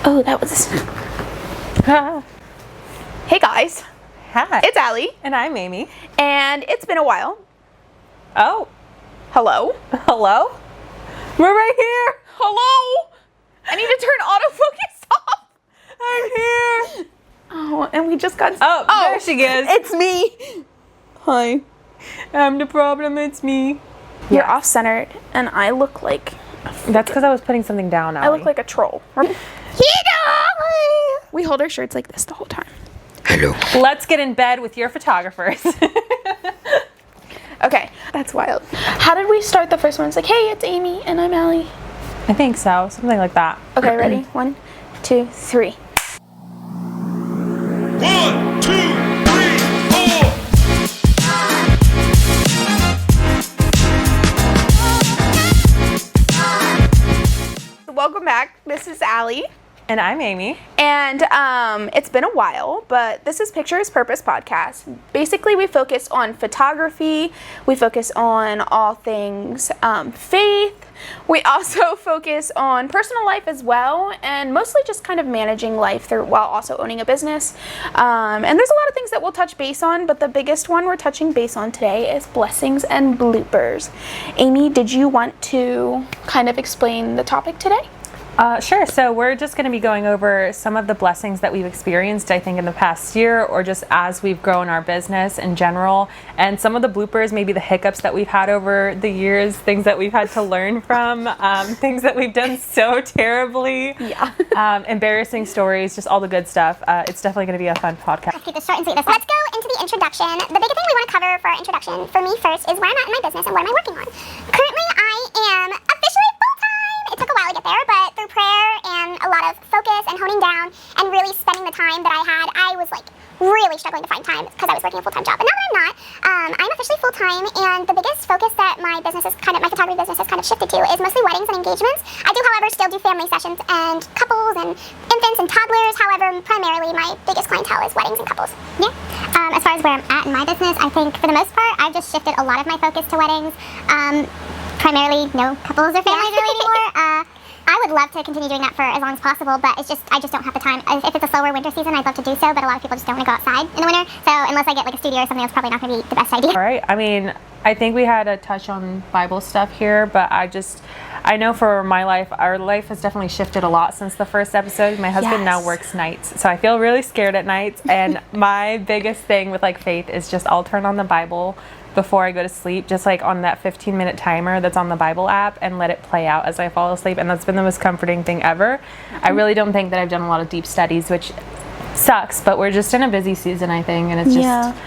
Oh, that was... Hey guys. Hi. It's Allie. And I'm Amy. And it's been a while. Oh. Hello? Hello? We're right here. Hello? I need to turn autofocus off. I'm here. Oh, and we just got... Oh, there she is. It's me. Hi. I'm the problem. It's me. You're off-centered, and I look like... That's because I was putting something down, Allie. I look like a troll. We hold our shirts like this the whole time. Hello. Let's get in bed with your photographers. Okay, that's wild. How did we start the first one? It's like, hey, it's Amy, and I'm Allie. I think so. Something like that. Okay, ready? 1, 2, 3. 1, 2, 3, 4. Welcome back. This is Allie. And I'm Amy. And it's been a while, but this is Picture is Purpose podcast. Basically, we focus on photography. We focus on all things faith. We also focus on personal life as well, and mostly just kind of managing life while also owning a business. And there's a lot of things that we'll touch base on, but the biggest one we're touching base on today is blessings and bloopers. Amy, did you want to kind of explain the topic today? Sure. So we're just going to be going over some of the blessings that we've experienced, I think, in the past year, or just as we've grown our business in general, and some of the bloopers, maybe the hiccups that we've had over the years, things that we've had to learn from, things that we've done so terribly, embarrassing stories, just all the good stuff. It's definitely going to be a fun podcast. Let's keep this short and sweet. Let's go into the introduction. The big thing we want to cover for our introduction, for me first, is where I'm at in my business and what am I working on. Currently, I am officially full-time. It took a while to get there, but through prayer and a lot of focus and honing down and really spending the time that I had, I was like really struggling to find time because I was working a full-time job. But now that I'm not, I'm officially full-time, and the biggest focus that my photography business has kind of shifted to is mostly weddings and engagements. I do, however, still do family sessions and couples and infants and toddlers. However, primarily my biggest clientele is weddings and couples. Yeah. As far as where I'm at in my business, I think for the most part, I've just shifted a lot of my focus to weddings. Primarily no couples or families really anymore. I would love to continue doing that for as long as possible, but I just don't have the time. If it's a slower winter season, I'd love to do so, but a lot of people just don't want to go outside in the winter. So unless I get like a studio or something, it's probably not going to be the best idea. All right. I mean, I think we had a touch on Bible stuff here, but I know for my life, our life has definitely shifted a lot since the first episode. My husband now works nights, so I feel really scared at nights. And my biggest thing with like faith is just I'll turn on the Bible before I go to sleep, just like on that 15-minute timer that's on the Bible app, and let it play out as I fall asleep. And that's been the most comforting thing ever. I really don't think that I've done a lot of deep studies, which sucks, but we're just in a busy season, I think, and it's just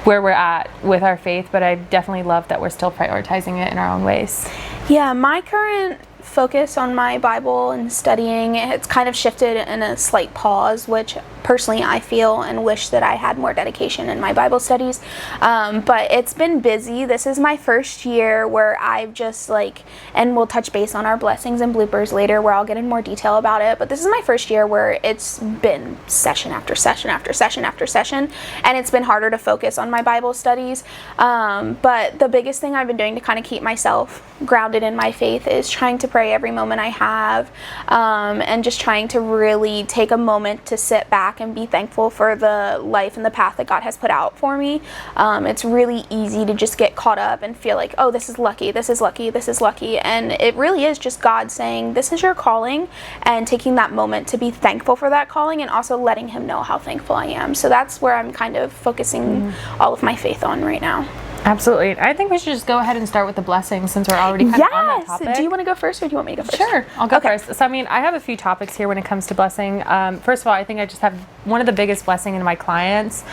where we're at with our faith. But I definitely love that we're still prioritizing it in our own ways. Yeah, my current focus on my Bible and studying, it's kind of shifted in a slight pause, which personally I feel and wish that I had more dedication in my Bible studies. But it's been busy. This is my first year where I've just and we'll touch base on our blessings and bloopers later where I'll get in more detail about it. But this is my first year where it's been session after session after session after session, and it's been harder to focus on my Bible studies. But the biggest thing I've been doing to kind of keep myself grounded in my faith is trying to pray every moment I have, and just trying to really take a moment to sit back and be thankful for the life and the path that God has put out for me. It's really easy to just get caught up and feel like, oh, this is lucky, this is lucky, this is lucky, and it really is just God saying, this is your calling, and taking that moment to be thankful for that calling and also letting Him know how thankful I am. So that's where I'm kind of focusing all of my faith on right now. Absolutely. I think we should just go ahead and start with the blessings since we're already kind of on that topic. Do you want to go first or do you want me to go first? Sure. I'll go first. So, I mean, I have a few topics here when it comes to blessing. First of all, I think I just have one of the biggest blessing in my clients.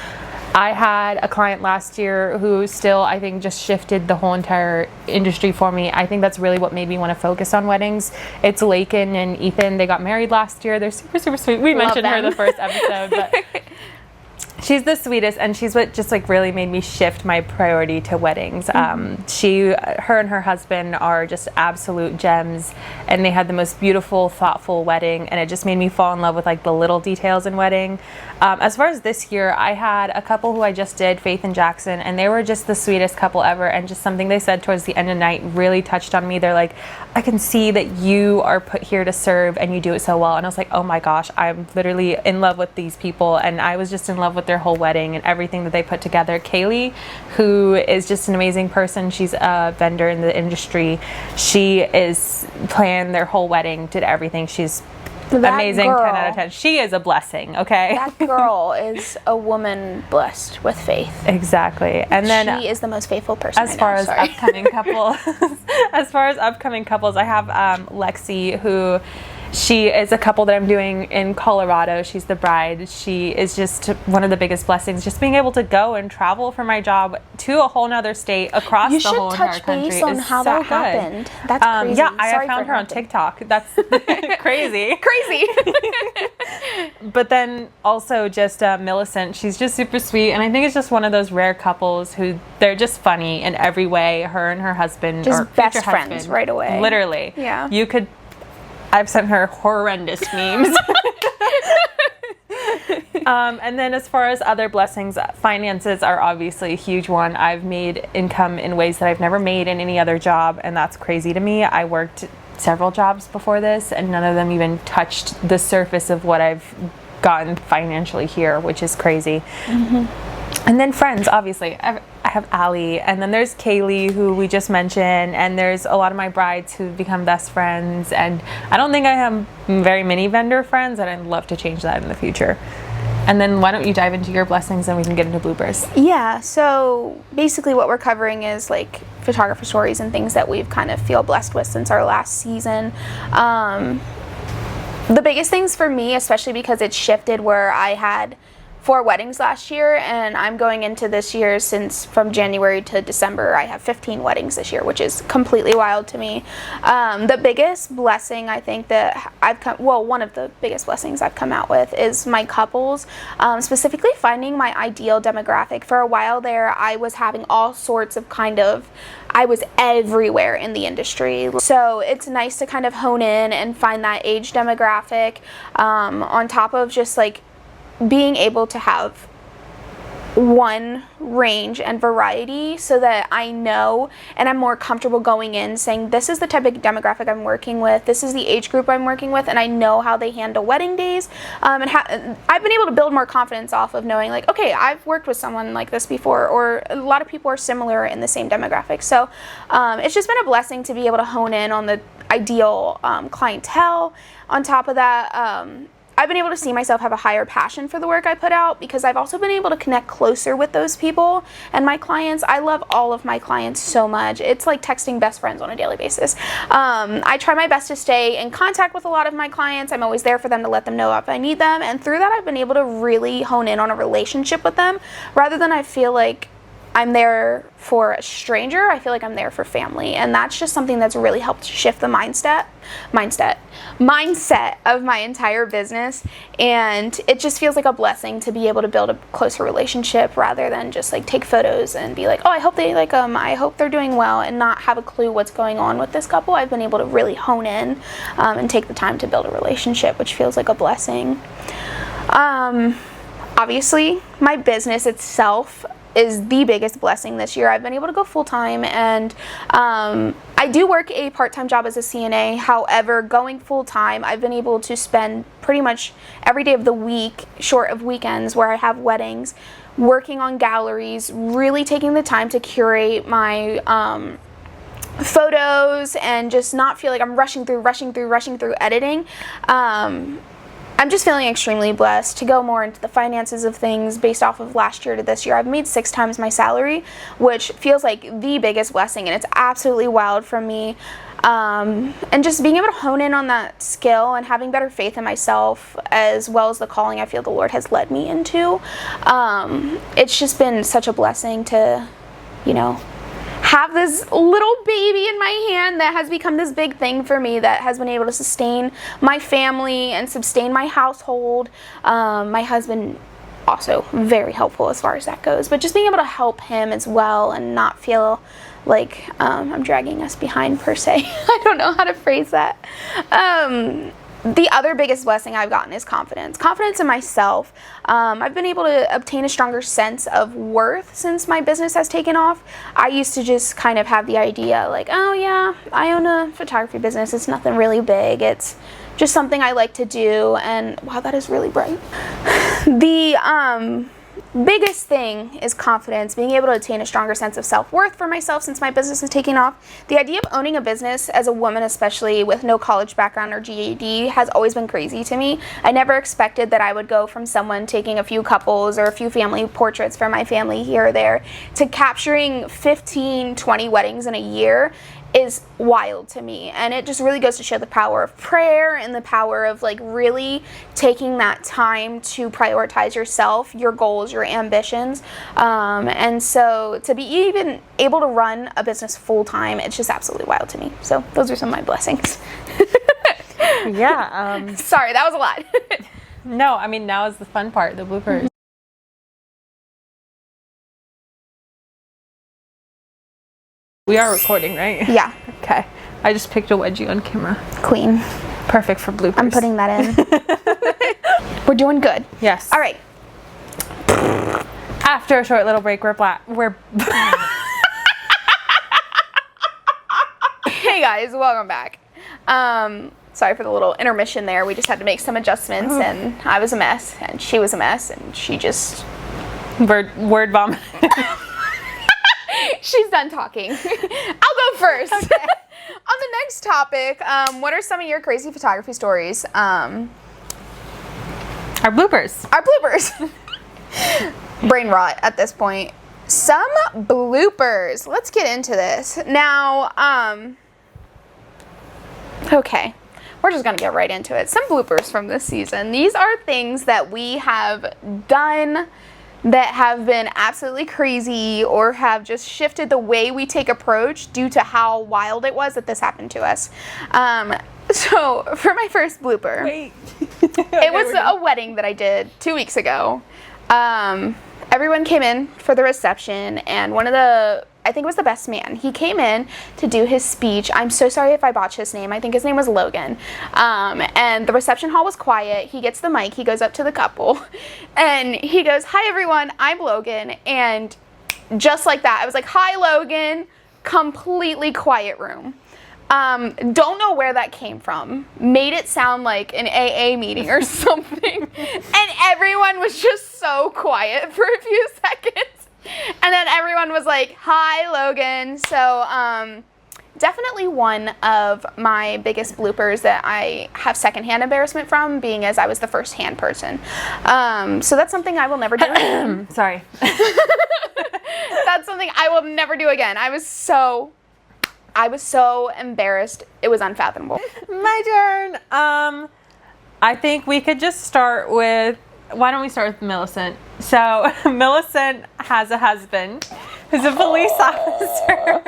I had a client last year who still, I think, just shifted the whole entire industry for me. I think that's really what made me want to focus on weddings. It's Lakin and Ethan. They got married last year. They're super, super sweet. We mentioned her the first episode, but She's the sweetest, and she's what just like really made me shift my priority to weddings. Her and her husband are just absolute gems, and they had the most beautiful, thoughtful wedding, and it just made me fall in love with like the little details in wedding. As far as this year, I had a couple who I just did, Faith and Jackson, and they were just the sweetest couple ever, and just something they said towards the end of the night really touched on me. They're like, I can see that you are put here to serve and you do it so well. And I was like, oh my gosh, I'm literally in love with these people, and I was just in love with their whole wedding and everything that they put together. Kaylee, who is just an amazing person, she's a vendor in the industry. She is planned their whole wedding, did everything. She's amazing, girl, 10 out of 10. She is a blessing, okay? That girl is a woman blessed with faith. Exactly. And then she is the most faithful person. As far as upcoming couples, I have Lexi, who she is a couple that I'm doing in Colorado. She's the bride. She is just one of the biggest blessings. Just being able to go and travel for my job to a whole nother state across the whole entire country. You should touch base on how that happened. That's crazy. Yeah, I found her on TikTok. That's crazy. Crazy. But then also just Millicent. She's just super sweet, and I think it's just one of those rare couples who they're just funny in every way. Her and her husband, just or best friends right away. Literally. Yeah. I've sent her horrendous memes. And then as far as other blessings, finances are obviously a huge one. I've made income in ways that I've never made in any other job, and that's crazy to me. I worked several jobs before this, and none of them even touched the surface of what I've gotten financially here, which is crazy. And then friends, obviously. I have Allie, and then there's Kaylee, who we just mentioned, and there's a lot of my brides who've become best friends, and I don't think I have very many vendor friends, and I'd love to change that in the future. And then why don't you dive into your blessings and we can get into bloopers? Yeah, so basically what we're covering is like photographer stories and things that we've kind of feel blessed with since our last season. The biggest things for me, especially because it's shifted, where I had 4 weddings last year, and I'm going into this year, since from January to December I have 15 weddings this year, which is completely wild to me. The biggest blessing I think that one of the biggest blessings I've come out with is my couples, specifically finding my ideal demographic. For a while there, I was having all sorts of I was everywhere in the industry. So it's nice to kind of hone in and find that age demographic, on top of just like being able to have one range and variety, so that I know and I'm more comfortable going in saying, this is the type of demographic I'm working with, this is the age group I'm working with, and I know how they handle wedding days. And I've been able to build more confidence off of knowing, like, okay, I've worked with someone like this before, or a lot of people are similar in the same demographic. So it's just been a blessing to be able to hone in on the ideal clientele. On top of that, I've been able to see myself have a higher passion for the work I put out, because I've also been able to connect closer with those people and my clients. I love all of my clients so much. It's like texting best friends on a daily basis. I try my best to stay in contact with a lot of my clients. I'm always there for them to let them know if I need them. And through that, I've been able to really hone in on a relationship with them, rather than I feel like I'm there for a stranger. I feel like I'm there for family, and that's just something that's really helped shift the mindset of my entire business. And it just feels like a blessing to be able to build a closer relationship, rather than just like take photos and be like, oh, I hope they like them, I hope they're doing well, and not have a clue what's going on with this couple. I've been able to really hone in and take the time to build a relationship, which feels like a blessing. Obviously, my business itself is the biggest blessing this year. I've been able to go full-time, and I do work a part-time job as a CNA. However, going full-time, I've been able to spend pretty much every day of the week, short of weekends where I have weddings, working on galleries, really taking the time to curate my photos, and just not feel like I'm rushing through editing. I'm just feeling extremely blessed. To go more into the finances of things, based off of last year to this year, I've made 6 times my salary, which feels like the biggest blessing, and it's absolutely wild for me. And just being able to hone in on that skill and having better faith in myself, as well as the calling I feel the Lord has led me into. It's just been such a blessing to, have this little baby in my hand that has become this big thing for me, that has been able to sustain my family and sustain my household. My husband also very helpful as far as that goes. But just being able to help him as well and not feel like I'm dragging us behind per se. I don't know how to phrase that. The other biggest blessing I've gotten is confidence. Confidence in myself. I've been able to obtain a stronger sense of worth since my business has taken off. I used to just kind of have the idea like, oh yeah, I own a photography business. It's nothing really big. It's just something I like to do. And wow, that is really bright. The biggest thing is confidence, being able to attain a stronger sense of self-worth for myself since my business is taking off. The idea of owning a business as a woman, especially with no college background or GED, has always been crazy to me. I never expected that I would go from someone taking a few couples or a few family portraits for my family here or there to capturing 15, 20 weddings in a year is wild to me. And it just really goes to show the power of prayer and the power of like really taking that time to prioritize yourself, your goals, your ambitions. And so to be even able to run a business full time, it's just absolutely wild to me. So those are some of my blessings. Yeah. Sorry, that was a lot. No, I mean, now is the fun part, the bloopers. We are recording, right? Yeah. Okay. I just picked a wedgie on camera. Queen. Perfect for bloopers. I'm putting that in. We're doing good. Yes. All right. After a short little break, we're Hey guys, welcome back. Sorry for the little intermission there. We just had to make some adjustments, and I was a mess, and she was a mess, and she just... word vomit. She's done talking. I'll go first. Okay. On the next topic, what are some of your crazy photography stories? Our bloopers. Our bloopers. Brain rot at this point. Some bloopers. Let's get into this. Now, okay. We're just gonna get right into it. Some bloopers from this season. These are things that we have done that have been absolutely crazy or have just shifted the way we take approach due to how wild it was that this happened to us. So for my first blooper, Wait. it was a wedding that I did 2 weeks ago. Everyone came in for the reception, and I think it was the best man. He came in to do his speech. I'm so sorry if I botched his name. I think his name was Logan. And the reception hall was quiet. He gets the mic. He goes up to the couple. And he goes, "Hi, everyone. I'm Logan." And just like that, I was like, "Hi, Logan." Completely quiet room. Don't know where that came from. Made it sound like an AA meeting or something. And everyone was just so quiet for a few seconds. And then everyone was like, "Hi, Logan." So, definitely one of my biggest bloopers that I have secondhand embarrassment from, being as I was the first hand person. So that's something I will never do again. Sorry. That's something I will never do again. I was so embarrassed. It was unfathomable. My turn. I think we could just start with, why don't we start with Millicent? So Millicent has a husband who's a police officer.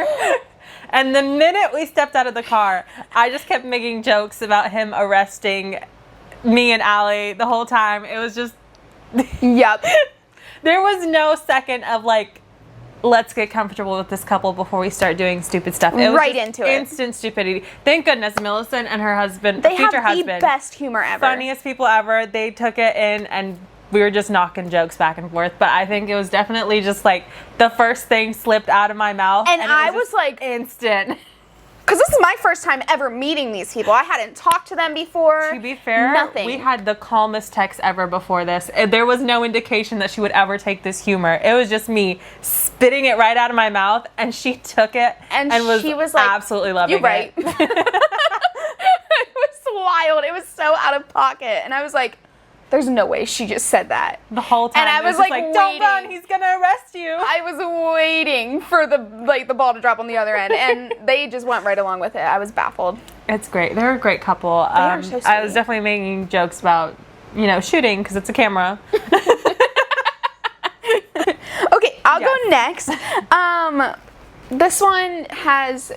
And the minute we stepped out of the car, I just kept making jokes about him arresting me and Allie the whole time. It was just... Yep. There was no second of like, let's get comfortable with this couple before we start doing stupid stuff. It was right just into it. Instant stupidity. Thank goodness Millicent and her husband, They future have the husband, best humor ever. funniest people ever. They took it in, and we were just knocking jokes back and forth. But I think it was definitely just like the first thing slipped out of my mouth, And it I was was like, instant. because this is my first time ever meeting these people. I hadn't talked to them before. To be fair, nothing. we had the calmest text ever before this. There was no indication that she would ever take this humor. It was just me spitting it right out of my mouth, and she took it and she was like, absolutely loving "You're right." it. It was wild. It was so out of pocket. And I was like, there's no way she just said that. The whole time. And I it was just like, don't run, waiting. he's gonna arrest you. I was waiting for the ball to drop on the other end, and they just went right along with it. I was baffled. It's great. They're a great couple. are so I was sweet. definitely making jokes about, shooting because it's a camera. Okay, I'll go Yes. next. This one has,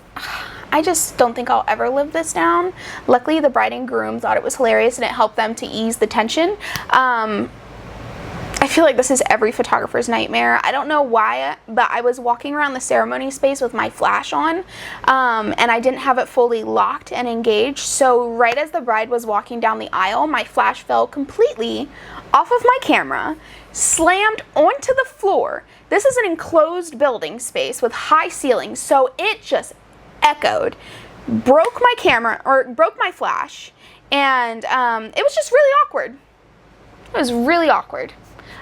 I just don't think I'll ever live this down. Luckily, the bride and groom thought it was hilarious, and it helped them to ease the tension. I feel like this is every photographer's nightmare. I don't know why, but I was walking around the ceremony space with my flash on, and I didn't have it fully locked and engaged. So right as the bride was walking down the aisle, my flash fell completely off of my camera, slammed onto the floor. This is an enclosed building space with high ceilings, so it just echoed, broke my camera, or broke my flash, and it was just really awkward. It was really awkward.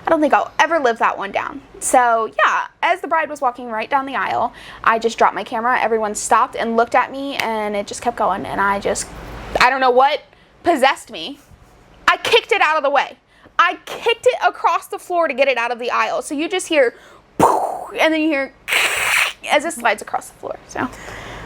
I don't think I'll ever live that one down. So yeah, as the bride was walking right down the aisle, I just dropped my camera. Everyone stopped and looked at me, and it just kept going. And I don't know what possessed me. I kicked it out of the way. I kicked it across the floor to get it out of the aisle. So you just hear, and then you hear as it slides across the floor. So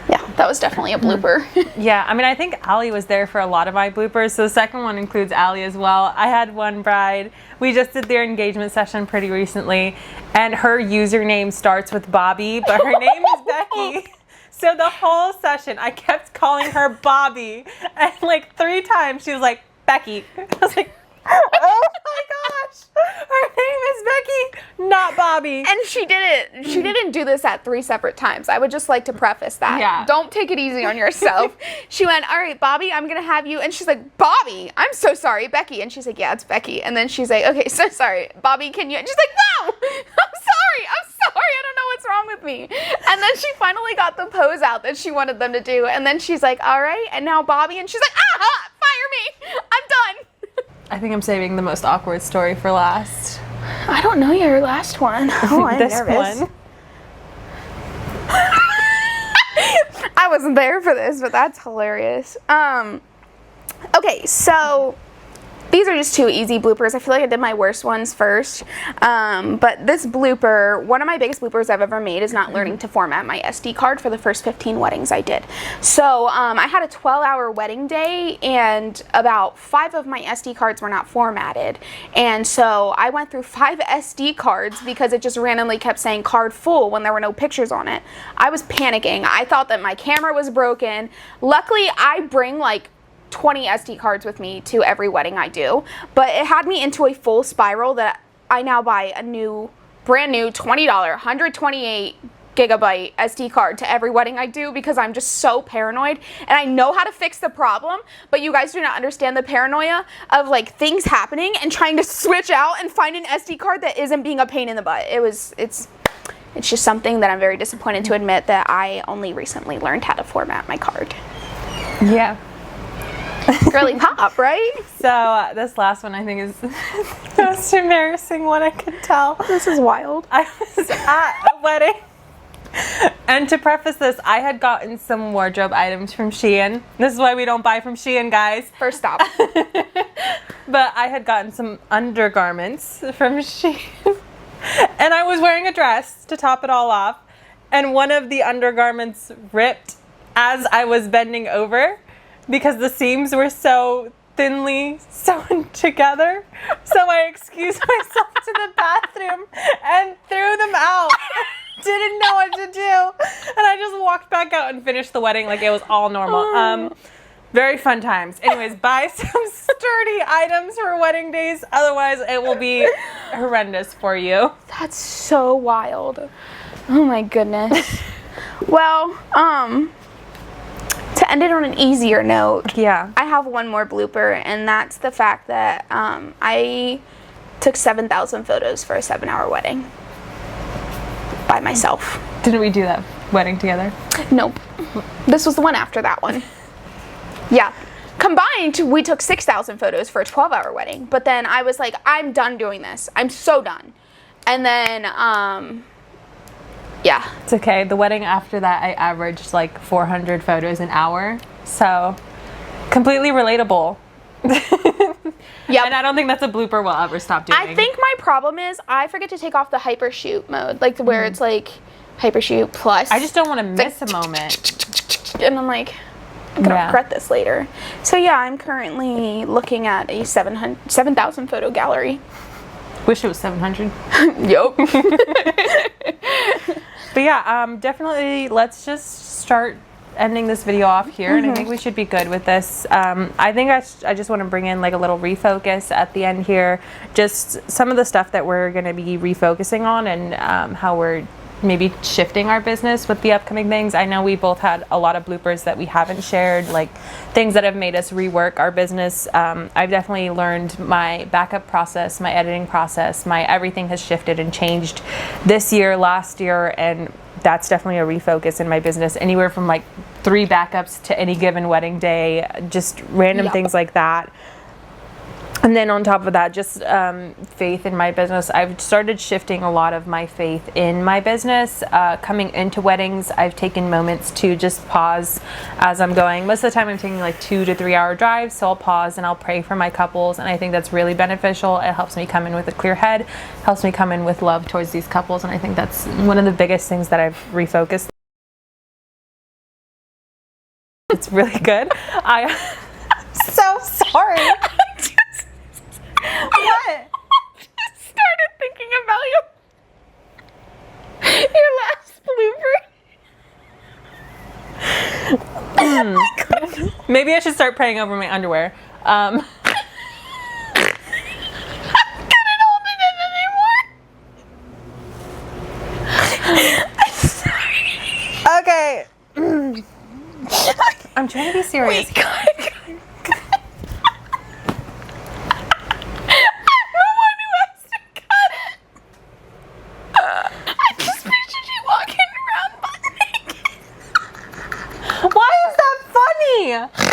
yeah, that was definitely a blooper. Yeah, I mean, I think Allie was there for a lot of my bloopers, so the second one includes Allie as well. I had one bride, we just did their engagement session pretty recently, and her username starts with Bobby, but her name is Becky. So the whole session, I kept calling her Bobby, and like 3 times she was like, Becky. I was like, oh my gosh, her name is Becky, not Bobby. And she didn't do this at 3 separate times. I would just like to preface that. Yeah. Don't take it easy on yourself. She went, all right, Bobby, I'm going to have you. And she's like, Bobby, I'm so sorry, Becky. And she's like, yeah, it's Becky. And then she's like, okay, so sorry, Bobby, can you? And she's like, no, I'm sorry. I don't know what's wrong with me. And then she finally got the pose out that she wanted them to do. And then she's like, all right, and now Bobby. And she's like, fire me. I'm done. I think I'm saving the most awkward story for last. I don't know your last one. Oh, I'm this nervous. one. I wasn't there for this, but that's hilarious. Okay, so these are just 2 easy bloopers. I feel like I did my worst ones first. But this blooper, one of my biggest bloopers I've ever made is not learning to format my SD card for the first 15 weddings I did. So I had a 12-hour wedding day, and about 5 of my SD cards were not formatted. And so I went through 5 SD cards because it just randomly kept saying card full when there were no pictures on it. I was panicking. I thought that my camera was broken. Luckily, I bring like 20 SD cards with me to every wedding I do, but it had me into a full spiral that I now buy a brand new $20 128 gigabyte SD card to every wedding I do because I'm just so paranoid, and I know how to fix the problem, but you guys do not understand the paranoia of like things happening and trying to switch out and find an SD card that isn't being a pain in the butt. It's just something that I'm very disappointed to admit that I only recently learned how to format my card. Yeah. Girly pop, right? So this last one I think is the most embarrassing one I could tell. This is wild. I was at a wedding, and to preface this, I had gotten some wardrobe items from Shein. This is why we don't buy from Shein, guys. First stop. But I had gotten some undergarments from Shein, and I was wearing a dress to top it all off, and one of the undergarments ripped as I was bending over, because the seams were so thinly sewn together. So I excused myself to the bathroom and threw them out. Didn't know what to do. And I just walked back out and finished the wedding like it was all normal. Very fun times. Anyways, buy some sturdy items for wedding days. Otherwise, it will be horrendous for you. That's so wild. Oh my goodness. Well, to end it on an easier note, yeah, I have one more blooper, and that's the fact that I took 7,000 photos for a 7-hour wedding by myself. Didn't we do that wedding together? Nope. This was the one after that one. Yeah. Combined, we took 6,000 photos for a 12-hour wedding, but then I was like, I'm done doing this. I'm so done. And then, yeah. It's okay. The wedding after that, I averaged like 400 photos an hour. So, completely relatable. Yeah. And I don't think that's a blooper we'll ever stop doing. I think my problem is I forget to take off the hyper shoot mode, like where it's like hyper shoot plus. I just don't want to miss a moment. And I'm like, I'm going to regret this later. So yeah, I'm currently looking at a 7,000 photo gallery. Wish it was 700. Yup. But yeah, definitely let's just start ending this video off here, and I think we should be good with this. I think I just want to bring in like a little refocus at the end here, just some of the stuff that we're going to be refocusing on, and how we're maybe shifting our business with the upcoming things. I know we both had a lot of bloopers that we haven't shared, like things that have made us rework our business. I've definitely learned my backup process, my editing process, my everything has shifted and changed this year, last year, and that's definitely a refocus in my business. Anywhere from like 3 backups to any given wedding day, just random things like that. And then on top of that, just faith in my business. I've started shifting a lot of my faith in my business. Coming into weddings, I've taken moments to just pause as I'm going. Most of the time I'm taking like 2 to 3 hour drives, so I'll pause and I'll pray for my couples, and I think that's really beneficial. It helps me come in with a clear head, helps me come in with love towards these couples, and I think that's one of the biggest things that I've refocused. It's really good. I'm so sorry. What? I just started thinking about your last blooper. Oh my God. Maybe I should start praying over my underwear. I couldn't hold it in anymore. I'm sorry. Okay. I'm trying to be serious. Wait, God.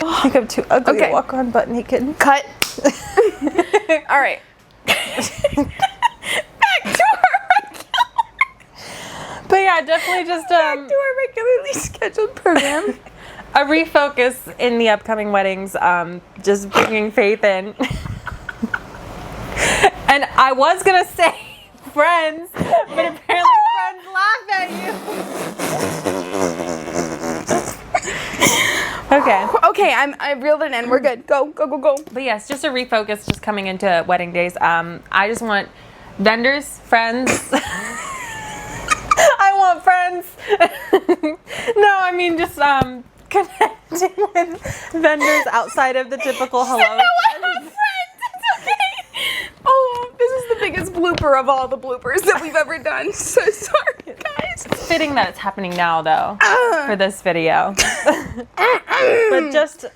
I think I'm too ugly to walk around butt naked. Cut. All right. Back to our regular. But yeah, definitely just Back to our regularly scheduled program. A refocus in the upcoming weddings. Just bringing faith in. And I was gonna say friends, but apparently friends laugh at you. Okay. Okay, I reeled it in. We're good. Go. But yes, just a refocus, just coming into wedding days. I just want vendors, friends. I want friends. No, I mean just connecting with vendors outside of the typical hello. No, I have friends. It's okay. Oh, this is the biggest blooper of all the bloopers that we've ever done. So sorry, guys. It's fitting that it's happening now, though, for this video. But just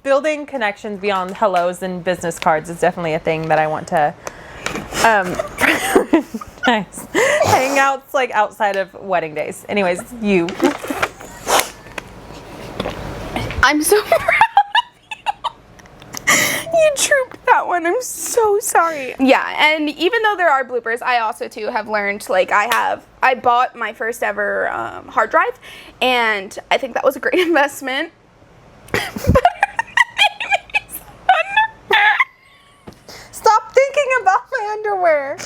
building connections beyond hellos and business cards is definitely a thing that I want to nice. Hangouts like outside of wedding days. Anyways, you. I'm so proud of you. You trooped that one. I'm so sorry. Yeah, and even though there are bloopers, I also too have learned, like I bought my first ever hard drive, and I think that was a great investment. Stop thinking about my underwear.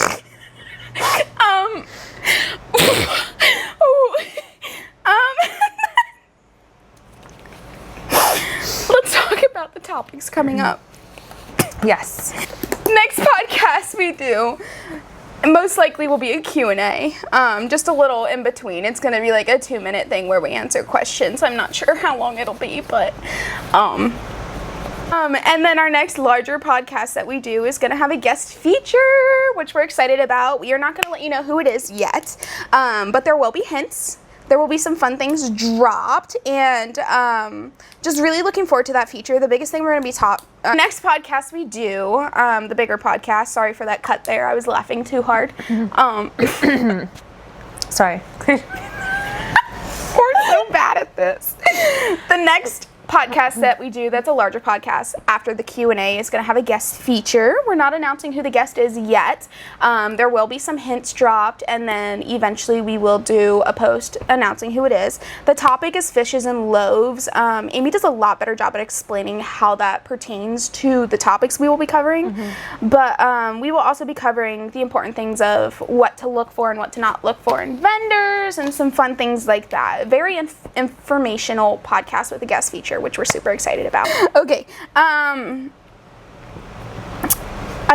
Let's talk about the topics coming up. Yes. Next podcast we do most likely will be a Q&A, just a little in between. It's gonna be like a 2-minute thing where we answer questions. I'm not sure how long it'll be, but and then our next larger podcast that we do is gonna have a guest feature, which we're excited about. We are not gonna let you know who it is yet, but there will be hints. There will be some fun things dropped, and just really looking forward to that feature. The biggest thing we're going to be next podcast we do, the bigger podcast. Sorry for that cut there. I was laughing too hard. Sorry. We're so bad at this. The next podcast that we do, that's a larger podcast after the Q&A, is going to have a guest feature. We're not announcing who the guest is yet. There will be some hints dropped, and then eventually we will do a post announcing who it is. The topic is fishes and loaves. Amy does a lot better job at explaining how that pertains to the topics we will be covering, but we will also be covering the important things of what to look for and what to not look for in vendors, and some fun things like that. Very informational podcast with a guest feature, which we're super excited about. Okay, I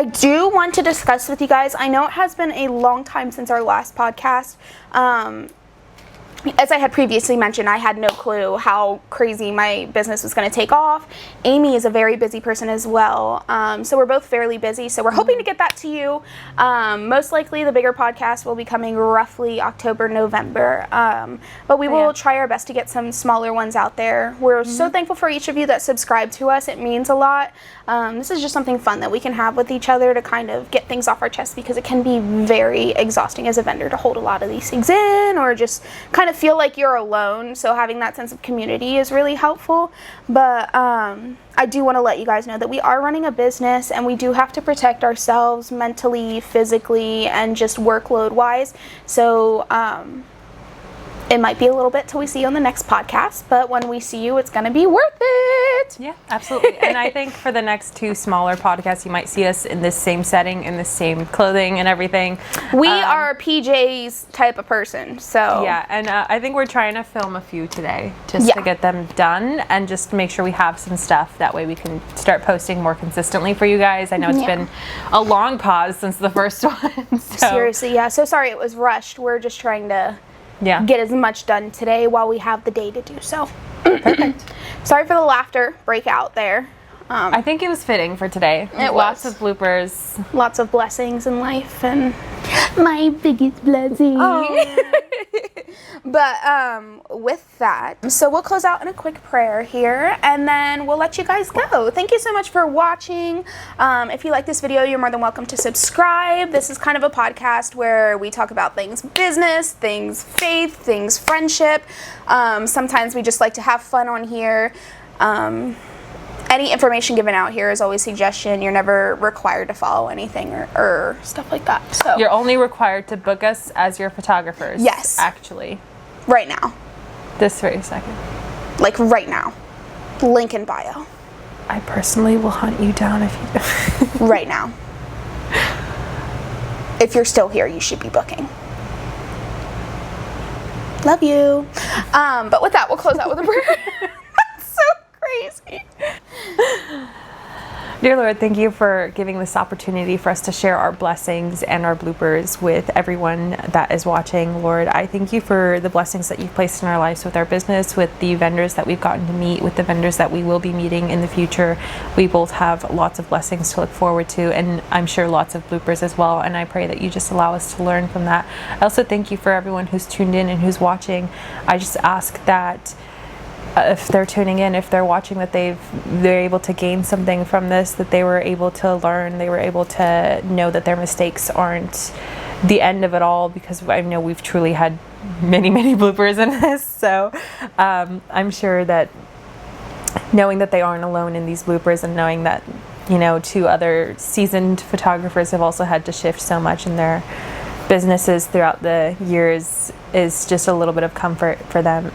do want to discuss with you guys, I know it has been a long time since our last podcast, as I had previously mentioned, I had no clue how crazy my business was going to take off. Amy is a very busy person as well. So we're both fairly busy. So we're hoping to get that to you. Most likely the bigger podcast will be coming roughly October, November. But we will try our best to get some smaller ones out there. We're so thankful for each of you that subscribe to us. It means a lot. This is just something fun that we can have with each other to kind of get things off our chest, because it can be very exhausting as a vendor to hold a lot of these things in, or just kind of feel like you're alone. So having that sense of community is really helpful. But I do want to let you guys know that we are running a business, and we do have to protect ourselves mentally, physically, and just workload wise. So it might be a little bit till we see you on the next podcast, but when we see you, it's going to be worth it. Yeah, absolutely. And I think for the next 2 smaller podcasts, you might see us in this same setting, in the same clothing and everything. We are PJ's type of person, so. Yeah, and I think we're trying to film a few today just to get them done and just make sure we have some stuff. That way we can start posting more consistently for you guys. I know it's been a long pause since the first one. So. Seriously, yeah. So sorry it was rushed. We're just trying to get as much done today while we have the day to do so. Perfect. Sorry for the laughter breakout there. I think it was fitting for today. It Lots was. of bloopers. Lots of blessings in life, and my biggest blessing. But with that, so we'll close out in a quick prayer here, and then we'll let you guys go. Thank you so much for watching. If you like this video, you're more than welcome to subscribe. This is kind of a podcast where we talk about things business, things faith, things friendship. Sometimes we just like to have fun on here. Any information given out here is always suggestion. You're never required to follow anything or stuff like that. So You're only required to book us as your photographers. Yes. Actually. Right now. This very second. Like right now. Link in bio. I personally will hunt you down if you... Right now. If you're still here, you should be booking. Love you. But with that, we'll close out with a prayer. That's so crazy. Dear Lord, thank you for giving this opportunity for us to share our blessings and our bloopers with everyone that is watching. Lord, I thank you for the blessings that you've placed in our lives with our business, with the vendors that we've gotten to meet, with the vendors that we will be meeting in the future. We both have lots of blessings to look forward to, and I'm sure lots of bloopers as well. And I pray that you just allow us to learn from that. I also thank you for everyone who's tuned in and who's watching. I just ask that if they're tuning in, if they're watching, that they're able to gain something from this, that they were able to learn, they were able to know that their mistakes aren't the end of it all, because I know we've truly had many bloopers in this. So I'm sure that knowing that they aren't alone in these bloopers, and knowing that, you know, 2 other seasoned photographers have also had to shift so much in their businesses throughout the years, is just a little bit of comfort for them.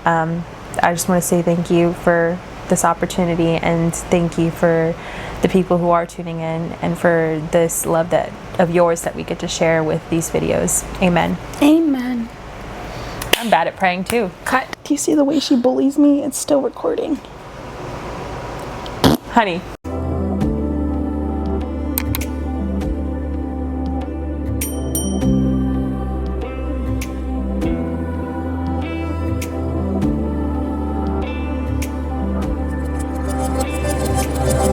I just want to say thank you for this opportunity, and thank you for the people who are tuning in, and for this love of yours that we get to share with these videos. Amen. Amen. I'm bad at praying too. Cut. Do you see the way she bullies me? It's still recording. Honey.